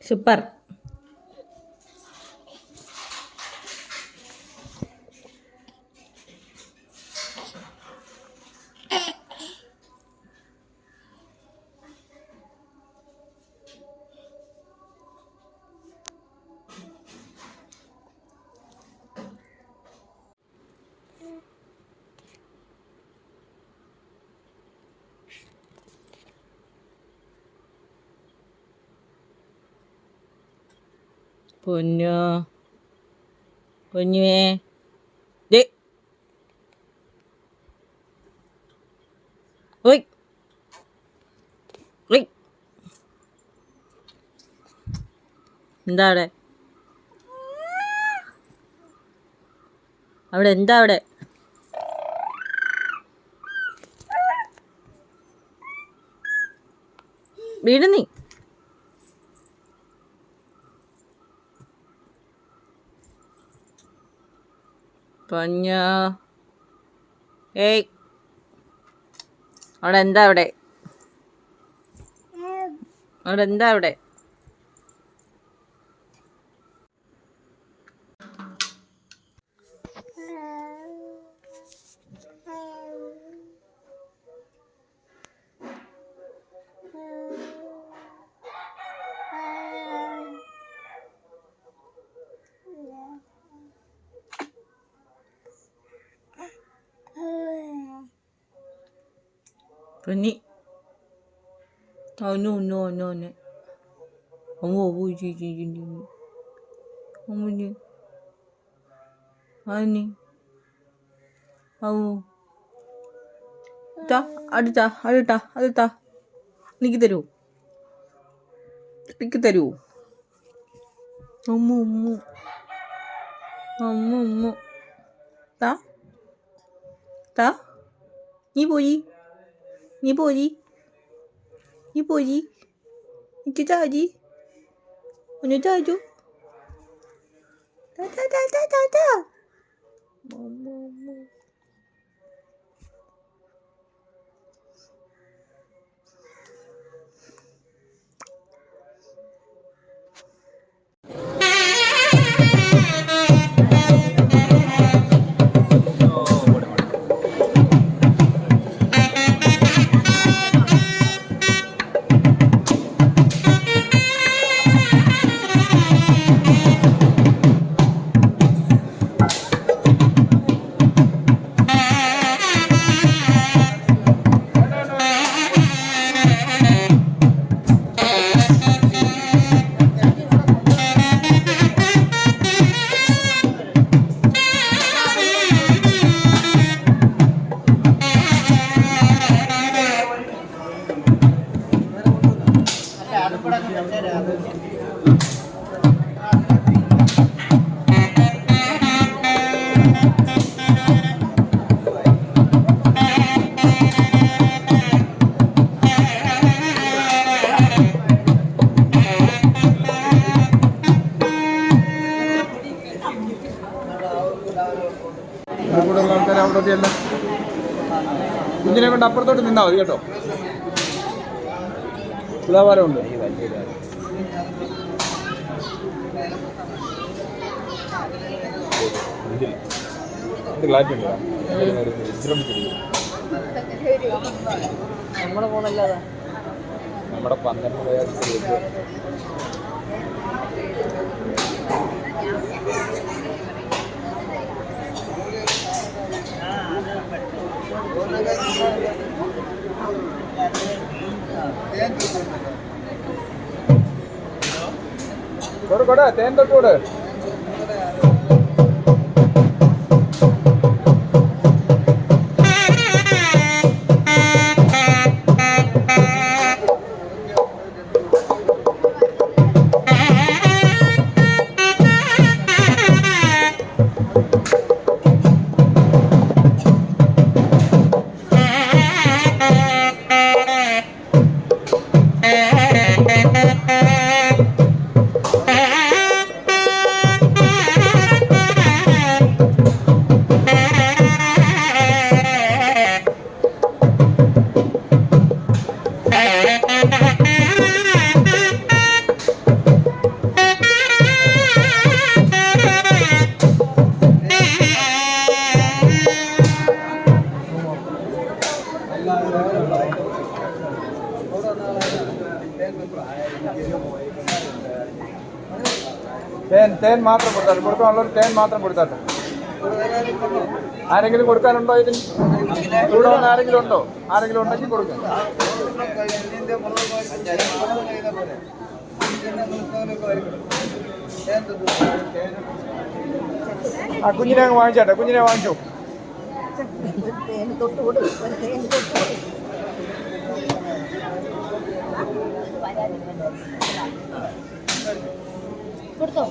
Super. പൊന്നു പൊന്നുവേ ദേ ഓയ് ഓയ് എന്താ അവിടെ അവിടെ എന്താ അവിടെ വീട് നീ പൊന്നു ഏയ് അവിടെ എന്താ അവിടെ അവിടെ എന്താ അവിടെ പൊന്നി Oh no no no no. Oh oh ji ji ji ji. Oh ni. Ani. Oh. Ta അടുത്താ അടുത്താ അടുത്താ എനിക്ക് തരൂ എനിക്ക് തരൂ അമ്മു അമ്മു അമ്മു അമ്മു താ താ നീ പോയി നീ പോയി നീ പോയി എനിക്ക് താരി ഒന്ന് താരൂ താ താ താ താ താ അമ്മു അമ്മു കുഞ്ഞിനെ കൊണ്ട് അപ്പുറത്തോട്ട് നിന്നാൽ മതി കേട്ടോ. തുലാഭാരമുണ്ട്. നമ്മുടെ ഫോണല്ലാതെ നമ്മുടെ 12 കൊടു തേൻ തൊട്ടോട്. തേൻ മാത്രം കൊടുത്താൽ കൊടുക്കാനുള്ളൊരു തേൻ മാത്രം കൊടുത്താട്ടെ. ആരെങ്കിലും കൊടുക്കാനുണ്ടോ? ഇതിന് ഇവിടെ വന്ന് ആരെങ്കിലും ഉണ്ടോ? ആരെങ്കിലും ഉണ്ടെങ്കിൽ കൊടുക്കാം. ആ കുഞ്ഞിനെ അങ്ങ് വാങ്ങിച്ചാട്ടെ. കുഞ്ഞിനെ വാങ്ങിച്ചോ. കൊടുത്തോ.